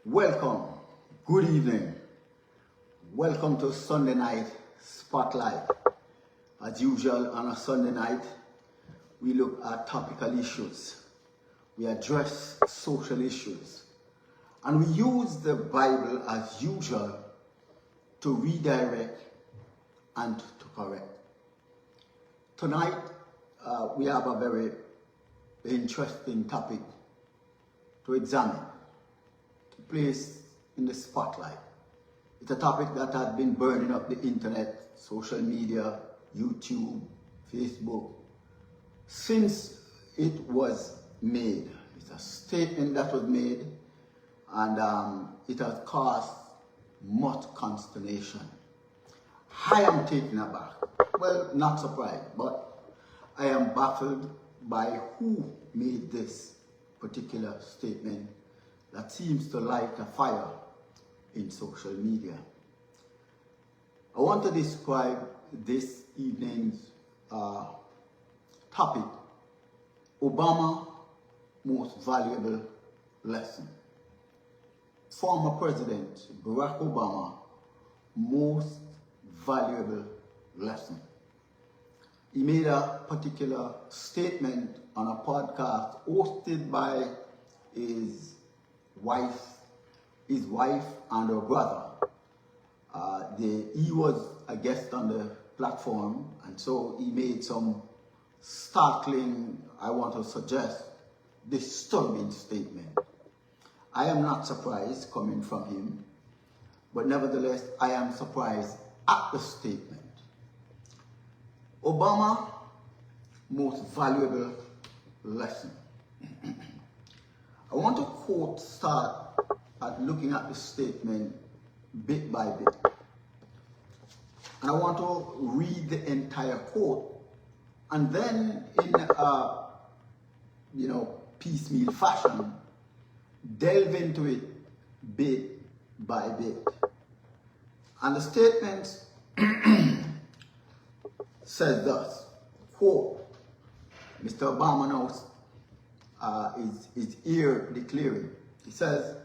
Welcome, good evening, welcome to Sunday Night Spotlight. As usual on a Sunday night, we look at topical issues, we address social issues, and we use the Bible as usual to redirect and to correct. Tonight, we have a very interesting topic to examine, to place in the spotlight. It's a topic that has been burning up the internet, social media, YouTube, Facebook, since it was made. It's a statement that was made, and it has caused much consternation. I am taken aback. Well, not surprised, but I am baffled by who made this particular statement that seems to light a fire in social media. I want to describe this evening's topic, Obama most valuable lesson. Former President Barack Obama most valuable lesson. He made a particular statement on a podcast hosted by his wife and her brother. He was a guest on the platform, and so he made some startling, I want to suggest, disturbing statement. I am not surprised coming from him, but nevertheless, I am surprised at the statement. Obama most valuable lesson. I want to start at looking at the statement bit by bit. And I want to read the entire quote, and then in a piecemeal fashion, delve into it bit by bit. And the statement says thus, quote, Mr. Obama now is here declaring, he says,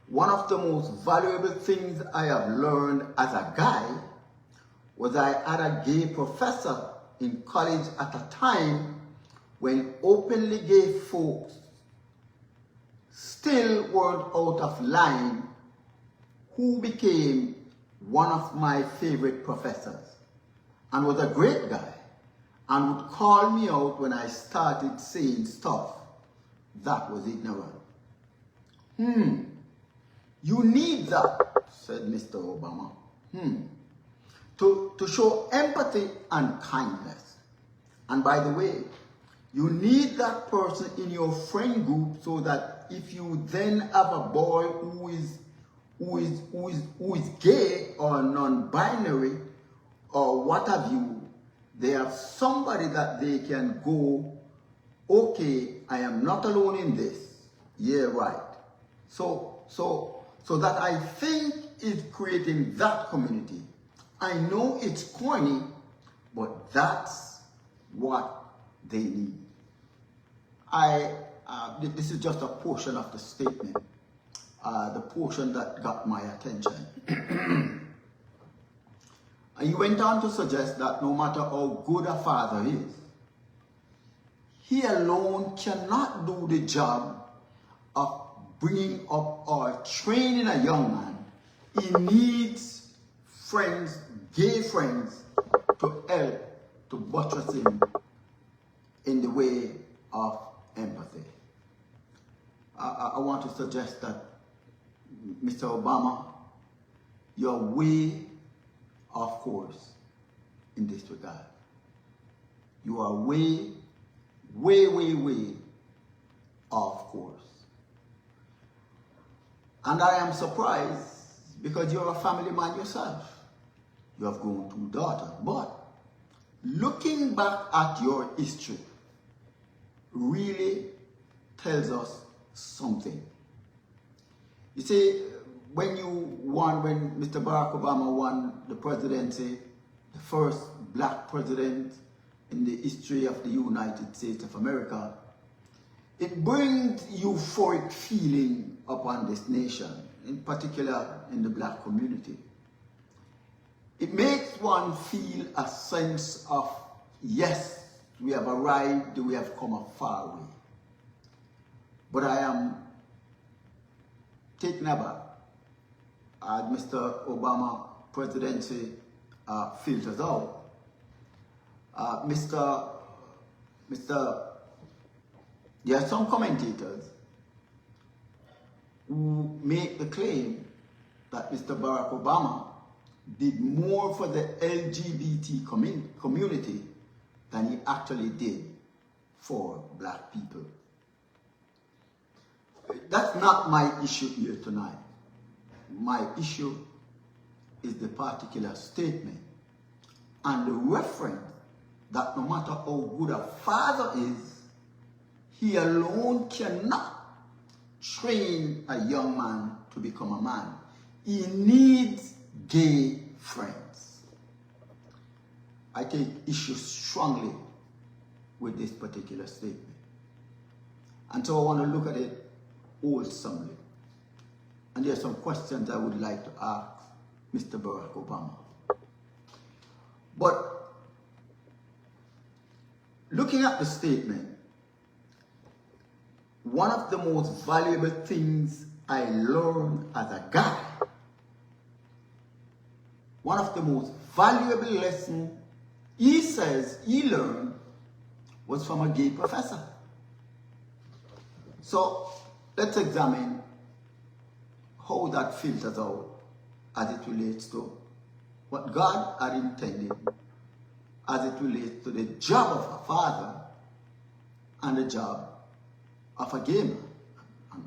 one of the most valuable things I have learned as a guy was I had a gay professor in college at a time when openly gay folks still weren't out of line, who became one of my favorite professors and was a great guy and would call me out when I started saying stuff that was ignorant. You need that, said Mr. Obama, to show empathy and kindness. And by the way, you need that person in your friend group so that if you then have a boy who is gay or non-binary or what have you, they have somebody that they can go, okay, I am not alone in this. Yeah, right. So that I think is creating that community. I know it's corny, but that's what they need. This is just a portion of the statement, the portion that got my attention. And he went on to suggest that no matter how good a father is, he alone cannot do the job of bringing up or training a young man. He needs friends, gay friends, to help to buttress him in the way of empathy. I want to suggest that, Mr. Obama, you're way off course in this regard. You are way off course. And I am surprised because you're a family man yourself. You have grown 2 daughters. But looking back at your history really tells us something. You see, when Mr. Barack Obama won the presidency, the first black president in the history of the United States of America, It brings euphoric feeling upon this nation, in particular in the black community. It makes one feel a sense of, yes, we have arrived, we have come a far way. But I am taken aback as Mr. Obama presidency filters out. There are some commentators who make the claim that Mr. Barack Obama did more for the LGBT community than he actually did for black people. That's not my issue here tonight. My issue is the particular statement and the reference that no matter how good a father is, he alone cannot train a young man to become a man. He needs gay friends. I take issue strongly with this particular statement. And so I want to look at it wholesomely. And there are some questions I would like to ask Mr. Barack Obama. But looking at the statement, one of the most valuable things I learned as a guy, one of the most valuable lessons he says he learned was from a gay professor. So let's examine how that filters out as it relates to what God had intended, as it relates to the job of a father and the job of a gay man,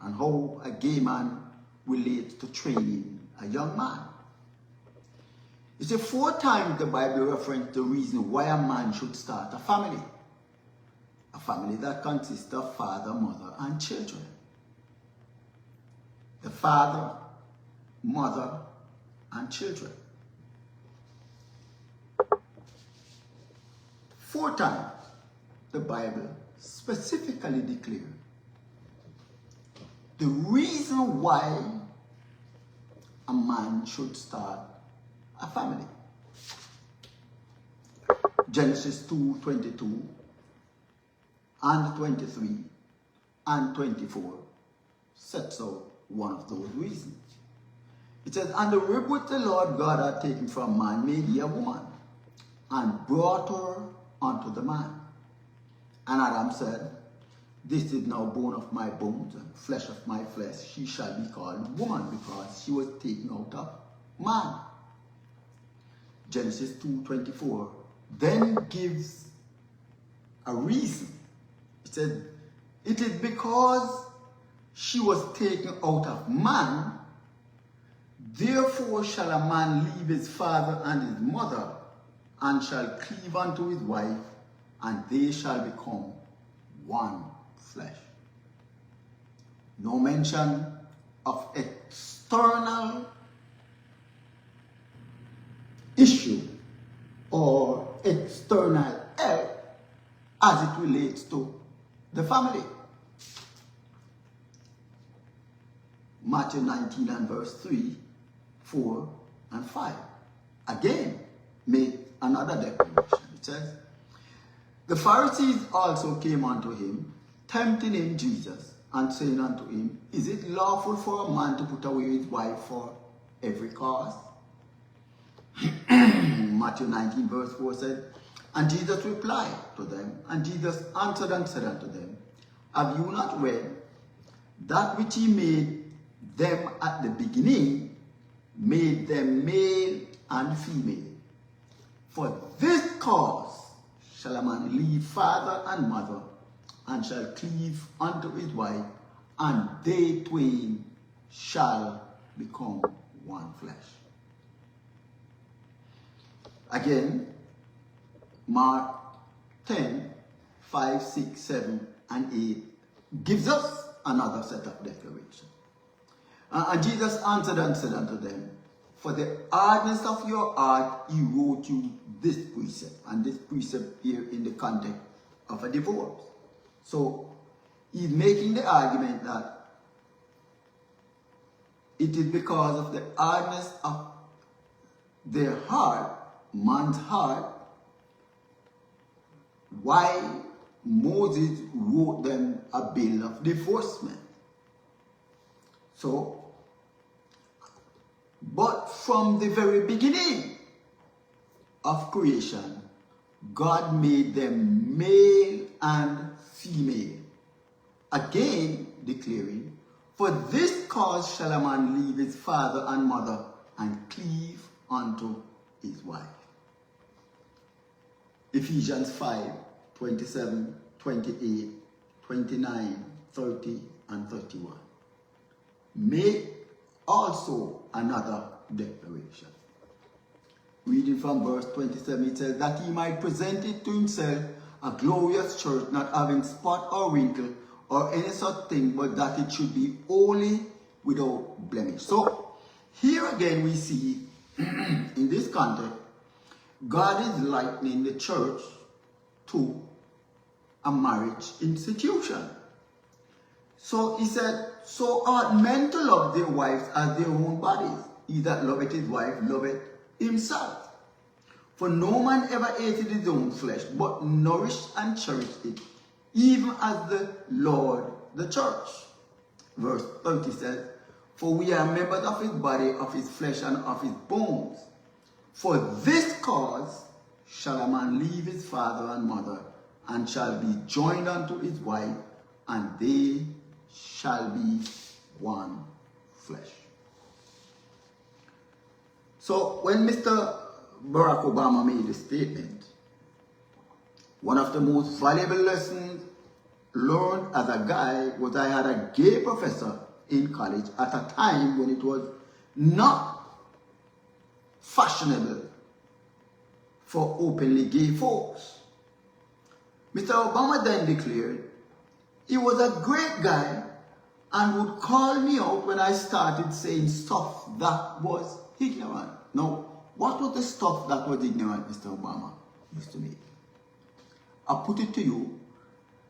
and how a gay man relates to training a young man. You see, 4 times the Bible references the reason why a man should start a family. A family that consists of father, mother, and children. The father, mother, and children. 4 times the Bible specifically declares the reason why a man should start a family. Genesis 2:22 and 23 and 24 sets out one of those reasons. It says, "And the rib which the Lord God had taken from man made he a woman, and brought her unto the man. And Adam said, This is now bone of my bones and flesh of my flesh. She shall be called woman, because she was taken out of man." Genesis 2:24 then gives a reason. It says, "It is because she was taken out of man, therefore shall a man leave his father and his mother, and shall cleave unto his wife, and they shall become one flesh." No mention of external issue or external help as it relates to the family. Matthew 19 and verse 3, 4, and 5 again make another declaration. It says, "The Pharisees also came unto him, tempting him, Jesus, and saying unto him, Is it lawful for a man to put away his wife for every cause?" Matthew 19 verse 4 said, "And Jesus replied to them, and Jesus answered and said unto them, Have you not read that which he made them at the beginning, made them male and female? For this cause shall a man leave father and mother, and shall cleave unto his wife, and they twain shall become one flesh." Again, Mark 10, 5, 6, 7, and 8 gives us another set of declaration. And Jesus answered and said unto them, "For the hardness of your heart he wrote you this precept," and this precept here in the context of a divorce. So he's making the argument that it is because of the hardness of their heart, man's heart, why Moses wrote them a bill of divorcement. So, but from the very beginning of creation, God made them male and female, again declaring, "For this cause shall a man leave his father and mother and cleave unto his wife." Ephesians 5:27, 28, 29, 30, and 31. Make also another declaration. Reading from verse 27, it says, "That he might present it to himself a glorious church, not having spot or wrinkle or any such thing, but that it should be holy, without blemish." So here again we see in this context, God is likening the church to a marriage institution. So he said, "So ought men to love their wives as their own bodies. He that loveth his wife loveth himself. For no man ever hated his own flesh, but nourished and cherished it, even as the Lord the church." Verse 30 says, "For we are members of his body, of his flesh, and of his bones. For this cause shall a man leave his father and mother, and shall be joined unto his wife, and they shall be one flesh." So when Mr. Barack Obama made the statement, one of the most valuable lessons learned as a guy was I had a gay professor in college at a time when it was not fashionable for openly gay folks. Mr. Obama then declared he was a great guy and would call me out when I started saying stuff that was ignorant. Now, what was the stuff that was ignorant Mr. Obama used to make? I put it to you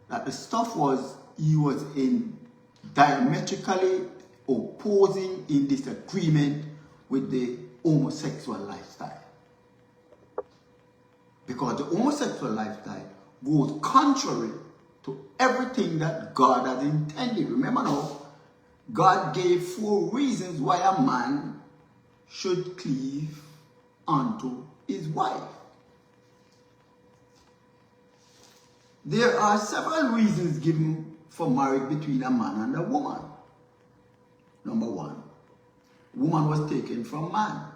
that the stuff was he was in diametrically opposing, in disagreement with the homosexual lifestyle. Because the homosexual lifestyle goes contrary to everything that God has intended. Remember now, God gave 4 reasons why a man should cleave unto his wife. There are several reasons given for marriage between a man and a woman. Number 1, woman was taken from man.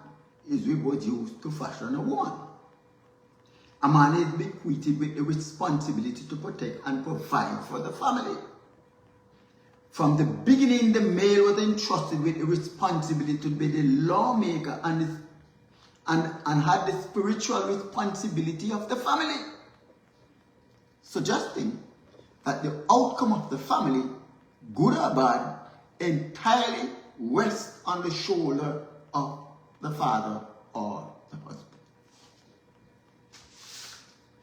Israel was used to fashion a woman. A man is bequeathed with the responsibility to protect and provide for the family. From the beginning, the male was entrusted with the responsibility to be the lawmaker and had the spiritual responsibility of the family, suggesting that the outcome of the family, good or bad, entirely rests on the shoulder of the father or the husband.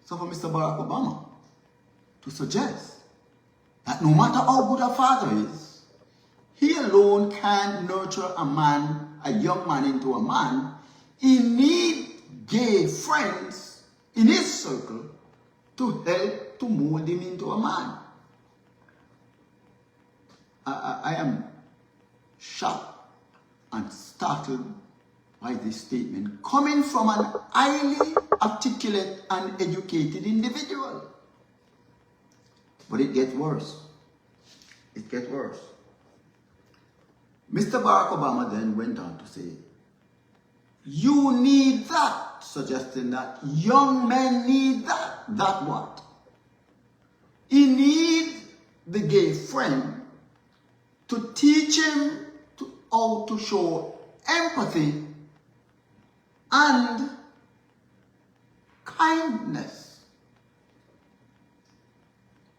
So for Mr. Barack Obama to suggest that no matter how good a father is, he alone can nurture a man, a young man into a man, he needs gay friends in his circle to help to mold him into a man. I am shocked and startled by this statement coming from an highly articulate and educated individual. But it gets worse. It gets worse. Mr. Barack Obama then went on to say, "You need that," suggesting that young men need that. That what? He needs the gay friend to teach him how to show empathy and kindness.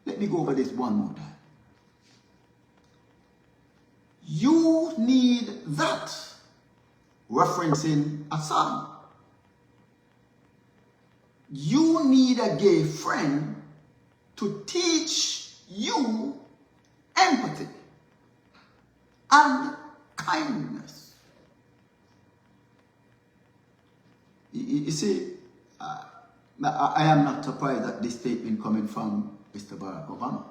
Let me go over this one more time. You need that, referencing a son. You need a gay friend to teach you empathy, and kindness. You see, I am not surprised at this statement coming from Mr. Barack Obama.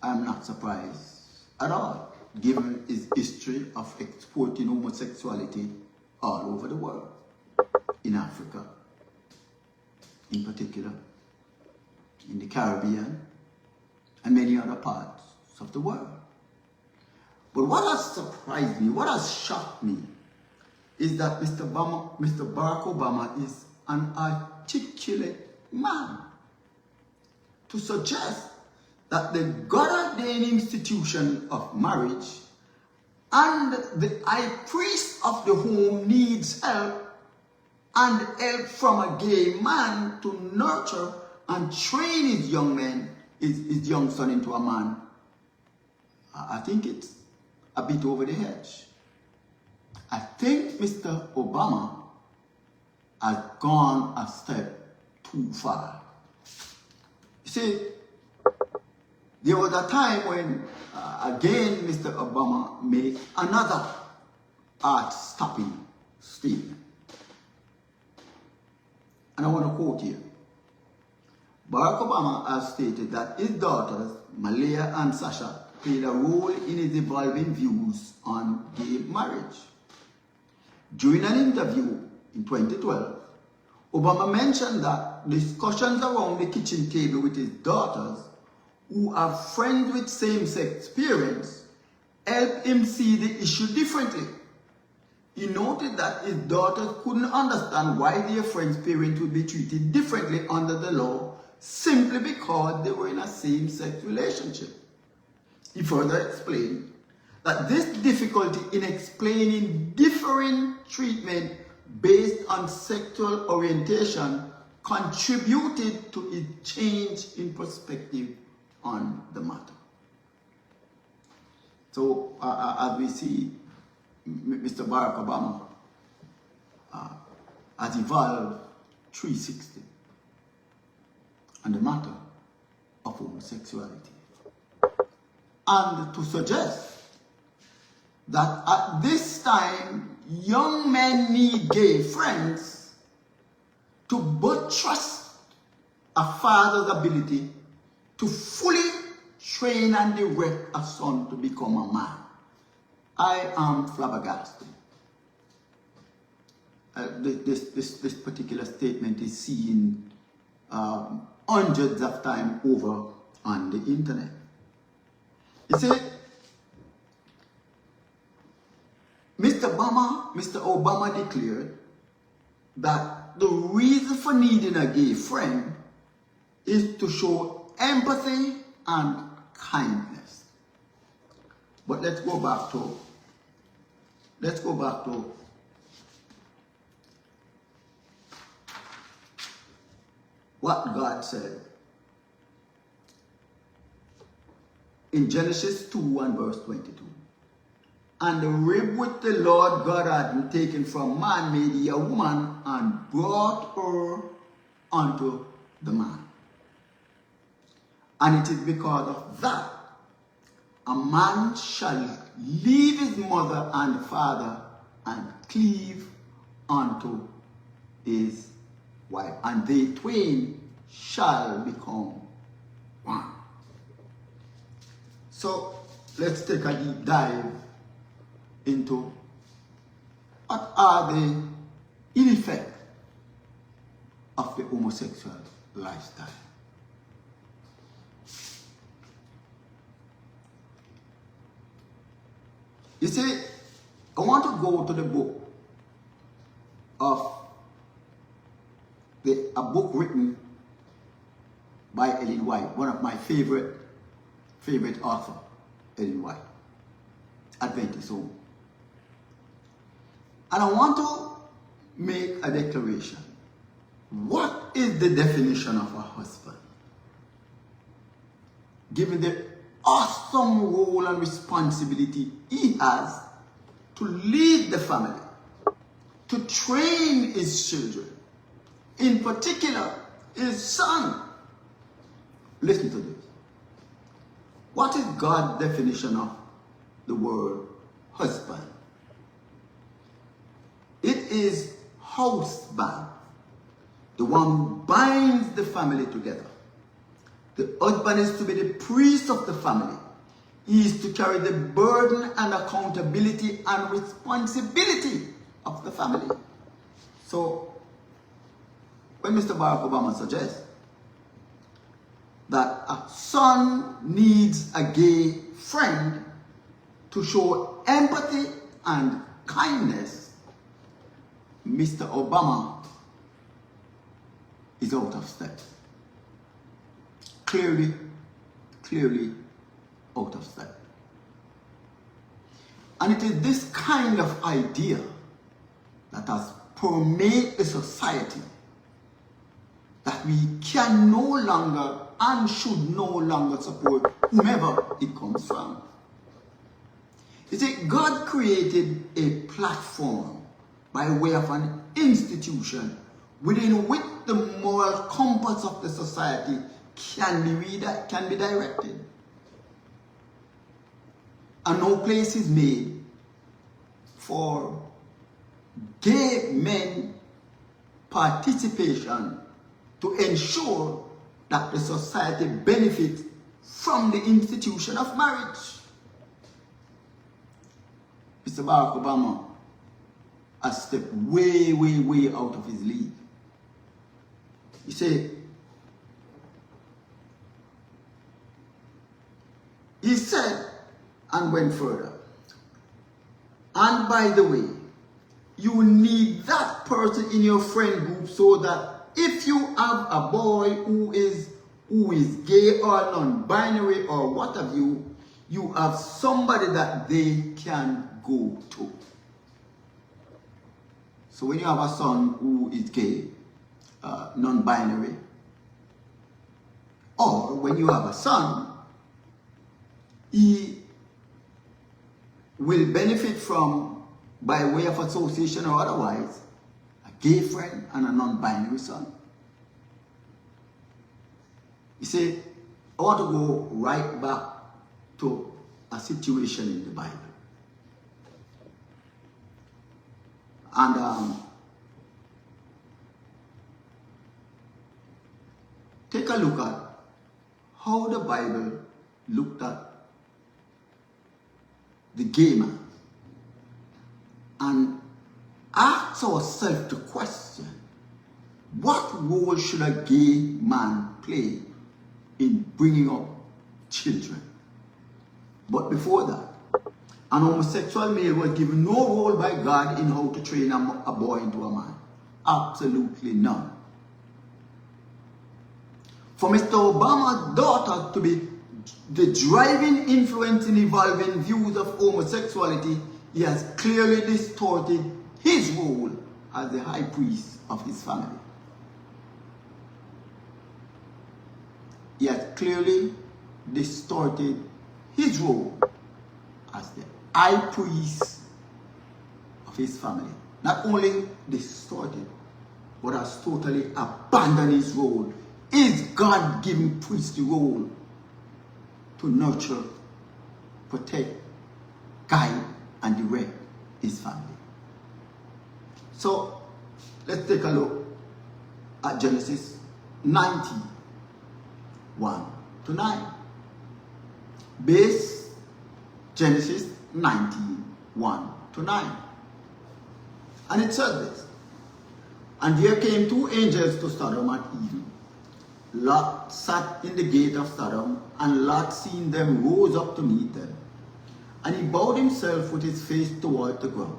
I am not surprised at all, given his history of exporting homosexuality all over the world, in Africa, in particular, in the Caribbean, and many other parts of the world. But what has surprised me, what has shocked me, is that Mr. Barack Obama is an articulate man to suggest that the God-ordained institution of marriage and the high priest of the home needs help, and help from a gay man to nurture and train his young man, his young son into a man. I think it's a bit over the edge. I think Mr. Obama has gone a step too far. You see, there was a time when, again, Mr. Obama made another heart-stopping statement. And I want to quote here. Barack Obama has stated that his daughters, Malaya and Sasha, played a role in his evolving views on gay marriage. During an interview in 2012, Obama mentioned that discussions around the kitchen table with his daughters, who are friends with same-sex parents, helped him see the issue differently. He noted that his daughters couldn't understand why their friends' parents would be treated differently under the law simply because they were in a same-sex relationship. He further explained that this difficulty in explaining differing treatment based on sexual orientation contributed to a change in perspective on the matter. So, as we see, Mr. Barack Obama has evolved 360 on the matter of homosexuality. And to suggest that at this time, young men need gay friends to buttress a father's ability to fully train and direct a son to become a man. I am flabbergasted. This particular statement is seen hundreds of times over on the internet. You see, Mr. Obama declared that the reason for needing a gay friend is to show empathy and kindness. But let's go back to what God said in Genesis 2 and verse 22. And the rib which the Lord God had taken from man made he a woman and brought her unto the man. And it is because of that a man shall leave his mother and father and cleave unto his wife, and they twain shall become one. So let's take a deep dive into what are the ill effects of the homosexual lifestyle. You see, I want to go to the book of a book written by Ellen White, one of my favorite author, Ellen White, Adventist Home. And I want to make a declaration. What is the definition of a husband? Given the awesome role and responsibility he has to lead the family, to train his children, in particular his son. Listen to this. What is God's definition of the word husband? It is houseband, the one who binds the family together. The husband is to be the priest of the family. He is to carry the burden and accountability and responsibility of the family. So, when Mr. Barack Obama suggests that a son needs a gay friend to show empathy and kindness, Mr. Obama is out of step. Clearly out of step. And it is this kind of idea that has permeated the society that we can no longer and should no longer support whomever it comes from. You see, God created a platform by way of an institution within which the moral compass of the society can be directed. And no place is made for gay men participation to ensure that the society benefits from the institution of marriage. Mr. Barack Obama has stepped way out of his league. He said and went further. And by the way, you need that person in your friend group so that if you have a boy who is gay or non-binary or what have you, you have somebody that they can go to. So when you have a son who is gay, non-binary, or when you have a son, he will benefit from, by way of association or otherwise, a gay friend and a non-binary son. You see, I want to go right back to a situation in the Bible. And take a look at how the Bible looked at the gay man and ask ourselves the question, what role should a gay man play in bringing up children? But before that, an homosexual male was given no role by God in how to train a boy into a man. Absolutely none. For Mr. Obama's daughter to be the driving influence in evolving views of homosexuality, he has clearly distorted his role as the high priest of his family. He has clearly distorted his role as the high priest of his family. Not only distorted, but has totally abandoned his role, his God-given priestly role, to nurture, protect, guide, and direct his family. So, let's take a look at Genesis 19, 1 to 9. Base Genesis 19, 1 to 9. And it says this, and there came two angels to Sodom at evening. Lot sat in the gate of Sodom, and Lot, seeing them, rose up to meet them. And he bowed himself with his face toward the ground.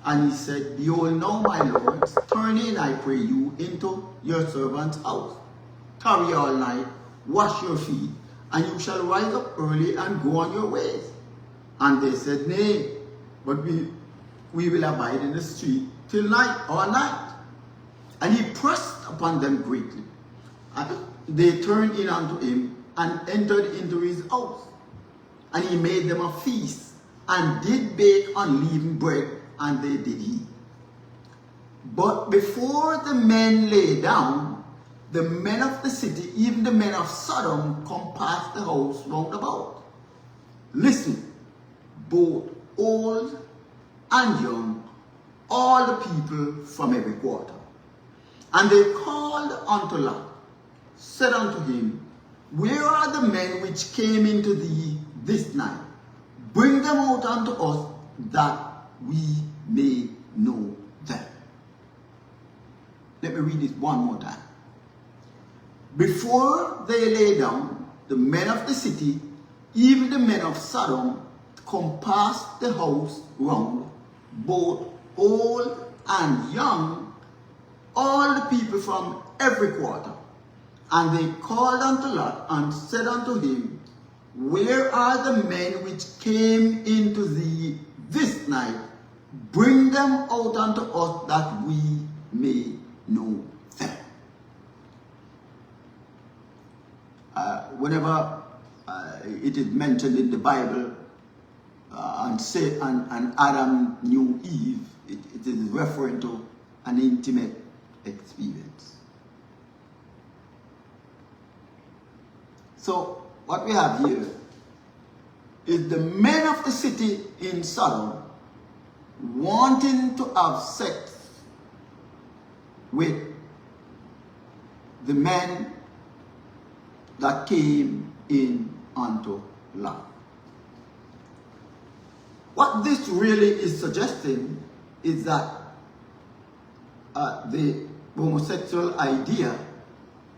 And he said, Behold, now, my lords, turn in, I pray you, into your servant's house. Tarry all night, wash your feet, and you shall rise up early and go on your ways. And they said, Nay, but we will abide in the street till night, all night. And he pressed upon them greatly. And they turned in unto him, and entered into his house. And he made them a feast, and did bake unleavened bread, and they did eat. But before the men lay down, the men of the city, even the men of Sodom, compassed the house round about, listen, both old and young, all the people from every quarter. And they called unto Lot, said unto him, Where are the men which came into thee this night? Bring them out unto us, that we may know them. Let me read it one more time. Before they lay down, the men of the city, even the men of Sodom, compassed the house round, both old and young, all the people from every quarter. And they called unto Lot and said unto him, Where are the men which came into thee this night? Bring them out unto us, that we may know them. Whenever it is mentioned in the Bible, and Adam knew Eve, it is referring to an intimate experience. So what we have here is the men of the city in Sodom wanting to have sex with the men that came in unto Lot. What this really is suggesting is that the homosexual idea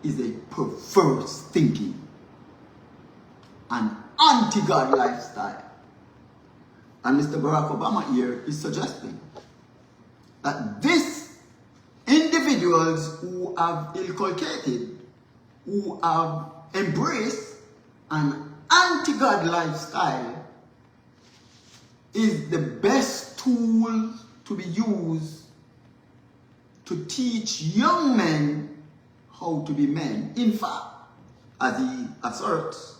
is a perverse thinking, an anti-God lifestyle. And Mr. Barack Obama here is suggesting that these individuals who have inculcated, who have embraced an anti-God lifestyle, is the best tool to be used to teach young men how to be men. In fact, as he asserts,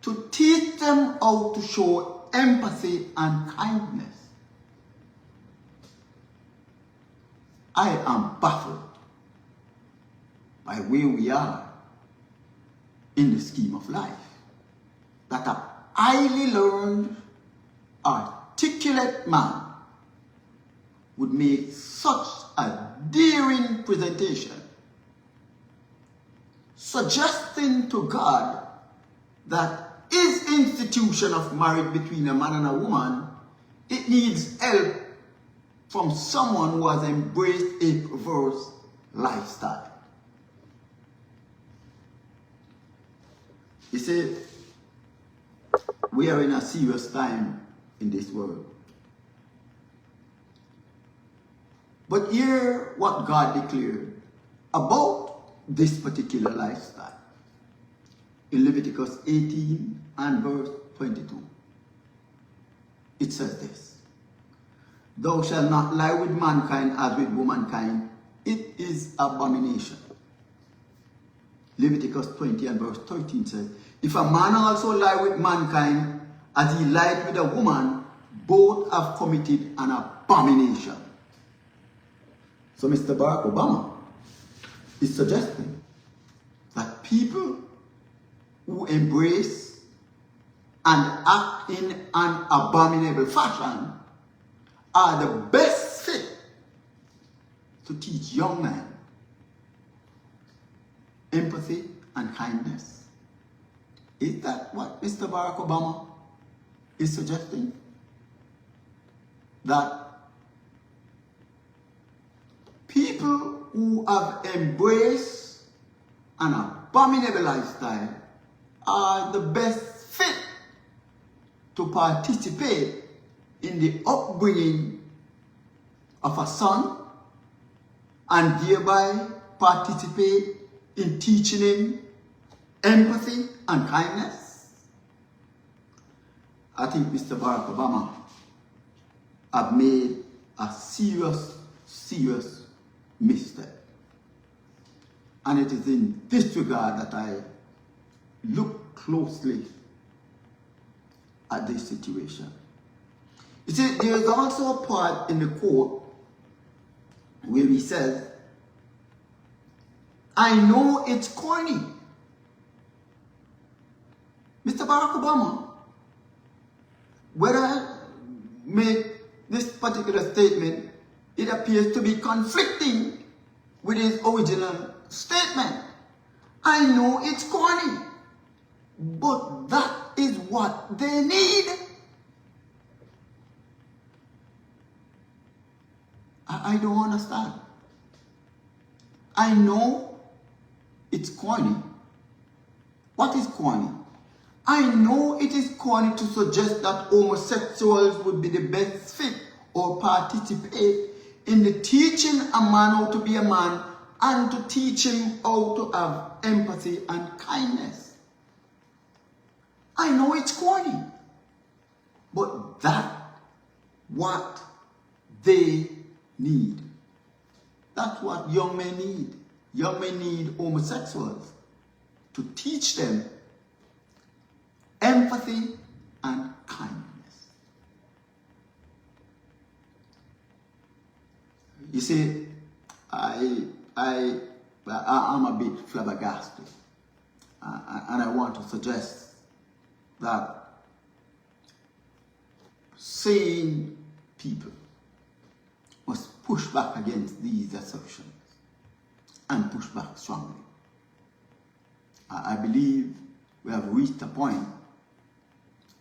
to teach them how to show empathy and kindness. I am baffled by where we are in the scheme of life, that a highly learned, articulate man would make such a daring presentation, suggesting to God that his institution of marriage between a man and a woman, it needs help from someone who has embraced a perverse lifestyle. You see, we are in a serious time in this world. But hear what God declared about this particular lifestyle in Leviticus 18 and verse 22. It says this: Thou shalt not lie with mankind as with womankind, it is abomination. Leviticus 20 and verse 13 says, If a man also lie with mankind as he lied with a woman, both have committed an abomination. So Mr. Barack Obama is suggesting that people who embrace and act in an abominable fashion are the best fit to teach young men empathy and kindness. Is that what Mr. Barack Obama is suggesting? That people who have embraced an abominable lifestyle are the best fit to participate in the upbringing of a son and thereby participate in teaching him empathy and kindness? I think Mr. Barack Obama have made a serious mistake. And it is in this regard that I look closely at this situation. You see, there is also a part in the quote where he says, I know it's corny, Mr. Barack Obama, whether make this particular statement, it appears to be conflicting with his original statement. I know it's corny, but that is what they need. I don't understand. I know it's corny. What is corny? I know it is corny to suggest that homosexuals would be the best fit or participate in the teaching a man how to be a man and to teach him how to have empathy and kindness. I know it's corny, but that's what they need. That's what young men need. Young men need homosexuals to teach them empathy and kindness. You see, I'm a bit flabbergasted, and I want to suggest that sane people must push back against these assertions and push back strongly. I believe we have reached a point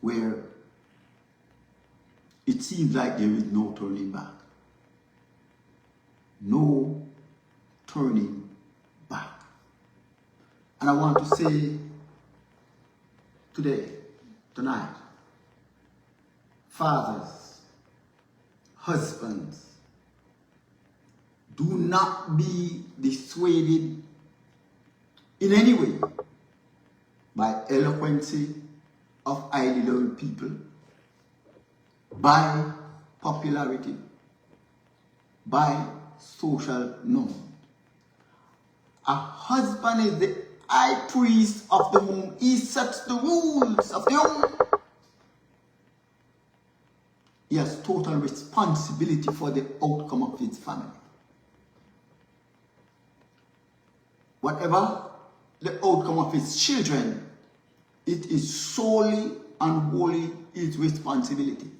where it seems like there is no turning back. No turning back. And I want to say today, tonight, fathers, husbands, do not be dissuaded in any way by eloquency of highly learned people, by popularity, by social norm. A husband is the high priest of the home. He sets the rules of the home. He has total responsibility for the outcome of his family. Whatever the outcome of his children, it is solely and wholly his responsibility.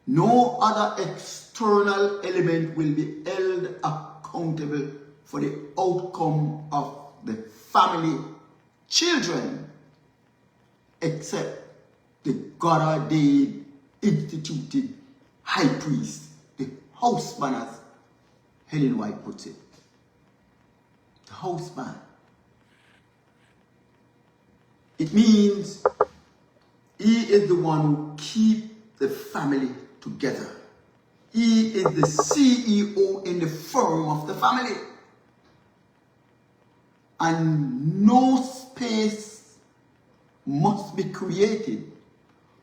No other external element will be held accountable for the outcome of the family children except the God-ordained, instituted high priest, the husband, as Helen White puts it. The husband. It means he is the one who keeps the family together. He is the CEO in the firm of the family. And no space must be created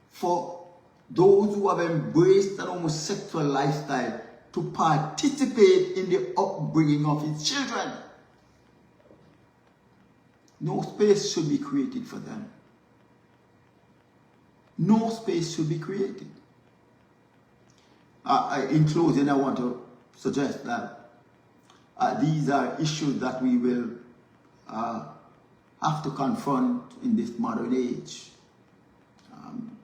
for those who have embraced an homosexual lifestyle to participate in the upbringing of his children. No space should be created for them. No space should be created. In closing, I want to suggest that these are issues that we will have to confront in this modern age.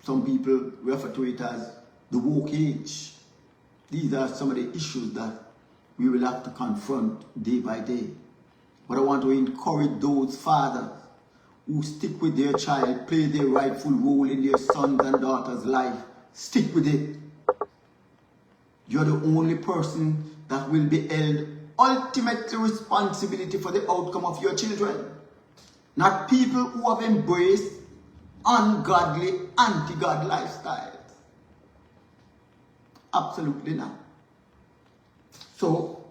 Some people refer to it as the woke age. These are some of the issues that we will have to confront day by day. But I want to encourage those fathers who stick with their child, play their rightful role in their sons and daughters' life. Stick with it. You're the only person that will be held ultimately responsibility for the outcome of your children. Not people who have embraced ungodly, anti-God lifestyles. Absolutely not. So,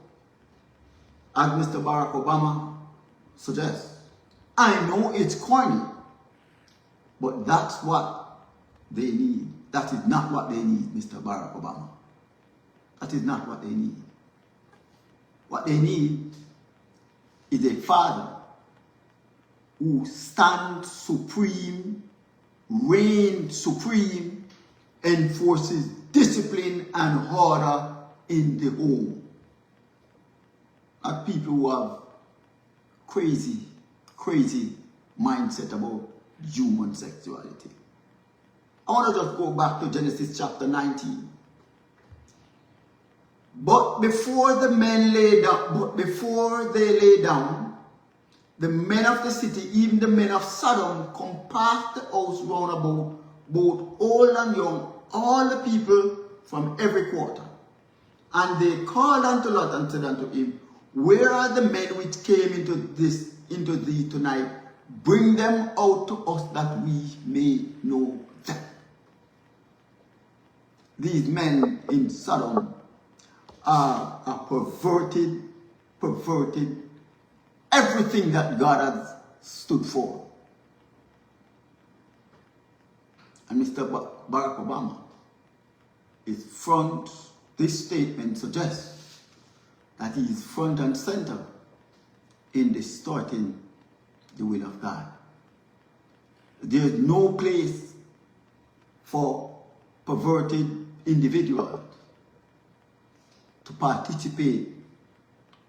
as Mr. Barack Obama suggests, I know it's corny, but that's what they need. That is not what they need, Mr. Barack Obama. That is not what they need. What they need is a father who stands supreme, reigns supreme, enforces discipline and order in the home. Not people who have crazy crazy mindset about human sexuality. I want to just go back to Genesis chapter 19. But before they lay down, the men of the city, even the men of Sodom, compassed the house round about, both old and young, all the people from every quarter. And they called unto Lot and said unto him, Where are the men which came into thee tonight? Bring them out to us that we may know them. These men in Sodom are perverted everything that God has stood for. And Mr. Barack Obama this statement suggests that he is front and center in distorting the will of God. There is no place for perverted individuals to participate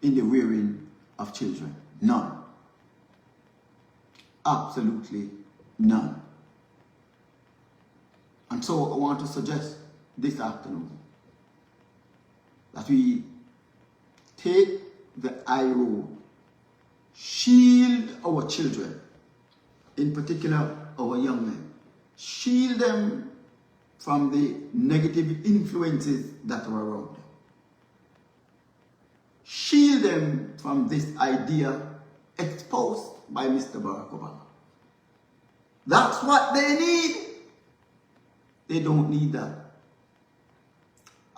in the rearing of children. None. Absolutely none. And so I want to suggest this afternoon that we take the high road, shield our children, in particular our young men, shield them from the negative influences that are around them. Shield them from this idea exposed by Mr. Barack Obama. That's what they need. They don't need that.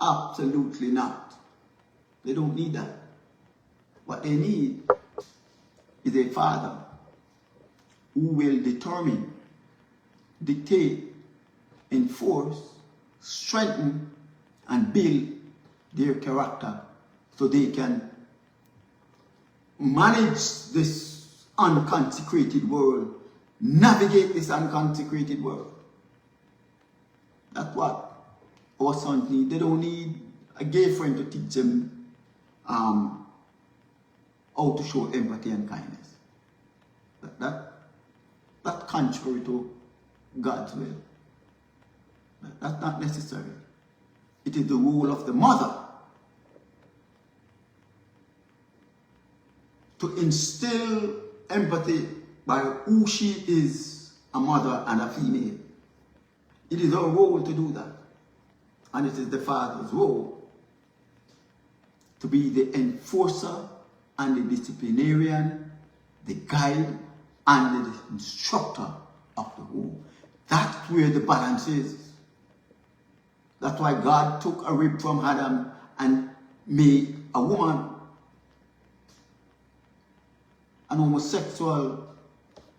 Absolutely not. They don't need that. What they need is a father who will determine, dictate, enforce, strengthen, and build their character so they can manage this unconsecrated world, navigate this unconsecrated world. That's what our sons need. They don't need a gay friend to teach them how to show empathy and kindness. That's contrary to God's will. That's not necessary. It is the role of the mother to instill empathy by who she is, a mother and a female. It is her role to do that. And it is the father's role to be the enforcer and the disciplinarian, the guide and the instructor of the home. That's where the balance is. That's why God took a rib from Adam and made a woman. An homosexual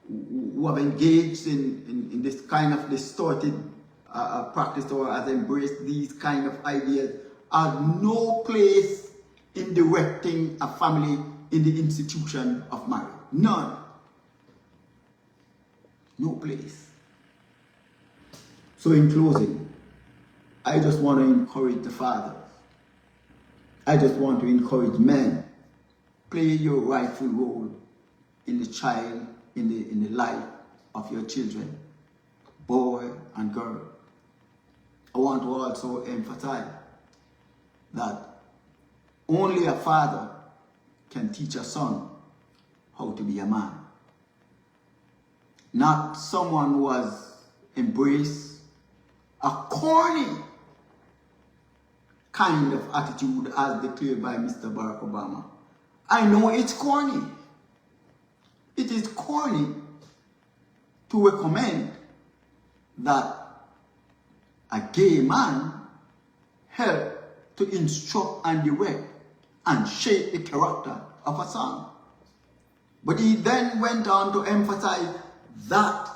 who have engaged in this kind of distorted practice or has embraced these kind of ideas have no place in directing a family in the institution of marriage. None. No place. So in closing, I just want to encourage the fathers. I just want to encourage men. Play your rightful role in the child, in the life of your children, boy and girl. I want to also emphasize that only a father can teach a son how to be a man. Not someone who has embraced a corny kind of attitude as declared by Mr. Barack Obama. I know it's corny. It is corny to recommend that a gay man help to instruct and direct and shape the character of a son. But he then went on to emphasize that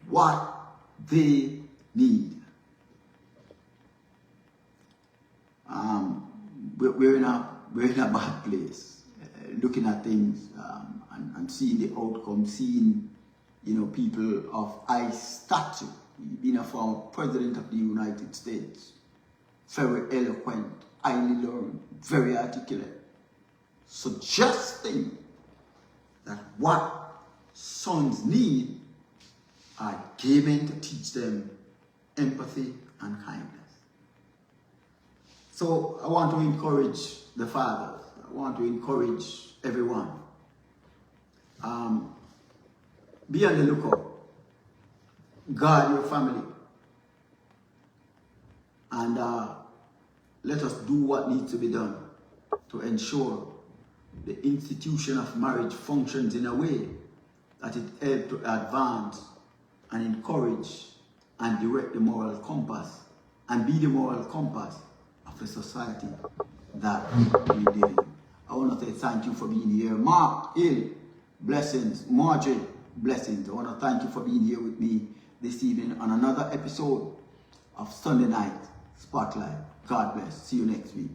what they need. We're in a bad place, looking at things and seeing the outcome, seeing people of high stature, being a former president of the United States, very eloquent, highly learned, very articulate, suggesting that what sons need are gay men to teach them empathy and kindness. So I want to encourage the fathers. I want to encourage everyone. Be on the lookout. Guard your family. And let us do what needs to be done to ensure the institution of marriage functions in a way that it helps to advance and encourage and direct the moral compass and be the moral compass of the society that we live in. I want to say thank you for being here. Mark, Hill, blessings. Marjorie, blessings. I want to thank you for being here with me this evening on another episode of Sunday Night Spotlight. God bless. See you next week.